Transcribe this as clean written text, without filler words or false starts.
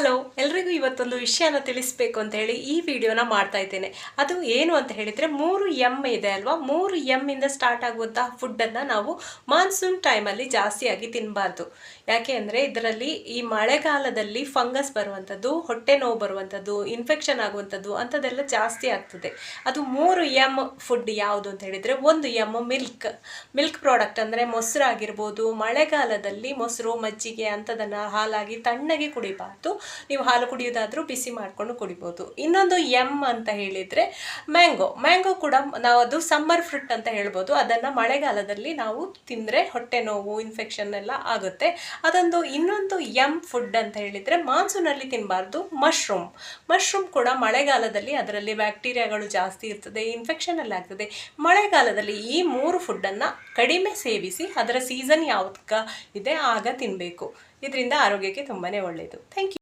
Hello, ಎಲ್ರಿಗೂ ಇವತ್ತೊಂದು ವಿಷಯನ ತಿಳಿಸ್ಬೇಕು ಅಂತ ಹೇಳಿ ಈ ವಿಡಿಯೋನ ಮಾಡ್ತಾ ಇದ್ದೇನೆ. ಅದು ಏನು ಅಂತ ಹೇಳಿದರೆ 3M ಇದೆ ಅಲ್ವಾ, 3M ಇಂದ ಸ್ಟಾರ್ಟ್ ಆಗುವಂತಹ ಫುಡ್ಡನ್ನು ನಾವು ಮಾನ್ಸೂನ್ ಟೈಮಲ್ಲಿ ಜಾಸ್ತಿಯಾಗಿ ತಿನ್ನಬಾರ್ದು. ಯಾಕೆ ಅಂದರೆ ಇದರಲ್ಲಿ ಈ ಮಳೆಗಾಲದಲ್ಲಿ ಫಂಗಸ್ ಬರುವಂಥದ್ದು, ಹೊಟ್ಟೆ ನೋವು ಬರುವಂಥದ್ದು, ಇನ್ಫೆಕ್ಷನ್ ಆಗುವಂಥದ್ದು ಅಂಥದ್ದೆಲ್ಲ ಜಾಸ್ತಿ ಆಗ್ತದೆ. ಅದು 3M ಫುಡ್ ಯಾವುದು ಅಂತ ಹೇಳಿದರೆ, ಒಂದು ಎಮ್ ಮಿಲ್ಕ್ ಪ್ರಾಡಕ್ಟ್ ಅಂದರೆ ಮೊಸರಾಗಿರ್ಬೋದು. ಮಳೆಗಾಲದಲ್ಲಿ ಮೊಸರು, ಮಜ್ಜಿಗೆ ಅಂಥದನ್ನು ಹಾಲಾಗಿ ತಣ್ಣಗೆ ಕುಡಿಬಾರ್ದು. ನೀವು ಹಾಲು ಕುಡಿಯೋದಾದರೂ ಬಿಸಿ ಮಾಡಿಕೊಂಡು ಕುಡಿಬೋದು. ಇನ್ನೊಂದು ಅಂತ ಹೇಳಿದರೆ ಮ್ಯಾಂಗೋ ಕೂಡ ನಾವು ಅದು ಸಮ್ಮರ್ ಫ್ರೂಟ್ ಅಂತ ಹೇಳ್ಬೋದು. ಅದನ್ನು ಮಳೆಗಾಲದಲ್ಲಿ ನಾವು ತಿಂದರೆ ಹೊಟ್ಟೆ ನೋವು, ಇನ್ಫೆಕ್ಷನ್ ಎಲ್ಲ ಆಗುತ್ತೆ. ಇನ್ನೊಂದು ಫುಡ್ ಅಂತ ಹೇಳಿದರೆ ಮಾನ್ಸೂನಲ್ಲಿ ತಿನ್ನಬಾರ್ದು. ಮಶ್ರೂಮ್ ಕೂಡ ಮಳೆಗಾಲದಲ್ಲಿ ಅದರಲ್ಲಿ ಬ್ಯಾಕ್ಟೀರಿಯಾಗಳು ಜಾಸ್ತಿ ಇರ್ತದೆ, ಇನ್ಫೆಕ್ಷನ್ ಎಲ್ಲ ಆಗ್ತದೆ. ಮಳೆಗಾಲದಲ್ಲಿ ಈ 3 ಫುಡ್ಡನ್ನು ಕಡಿಮೆ ಸೇವಿಸಿ, ಅದರ ಸೀಸನ್ ಯಾವ್ದಕ್ಕೆ ಇದೆ ಆಗ ತಿನ್ನಬೇಕು. ಇದರಿಂದ ಆರೋಗ್ಯಕ್ಕೆ ತುಂಬಾ ಒಳ್ಳೆಯದು. Thank you.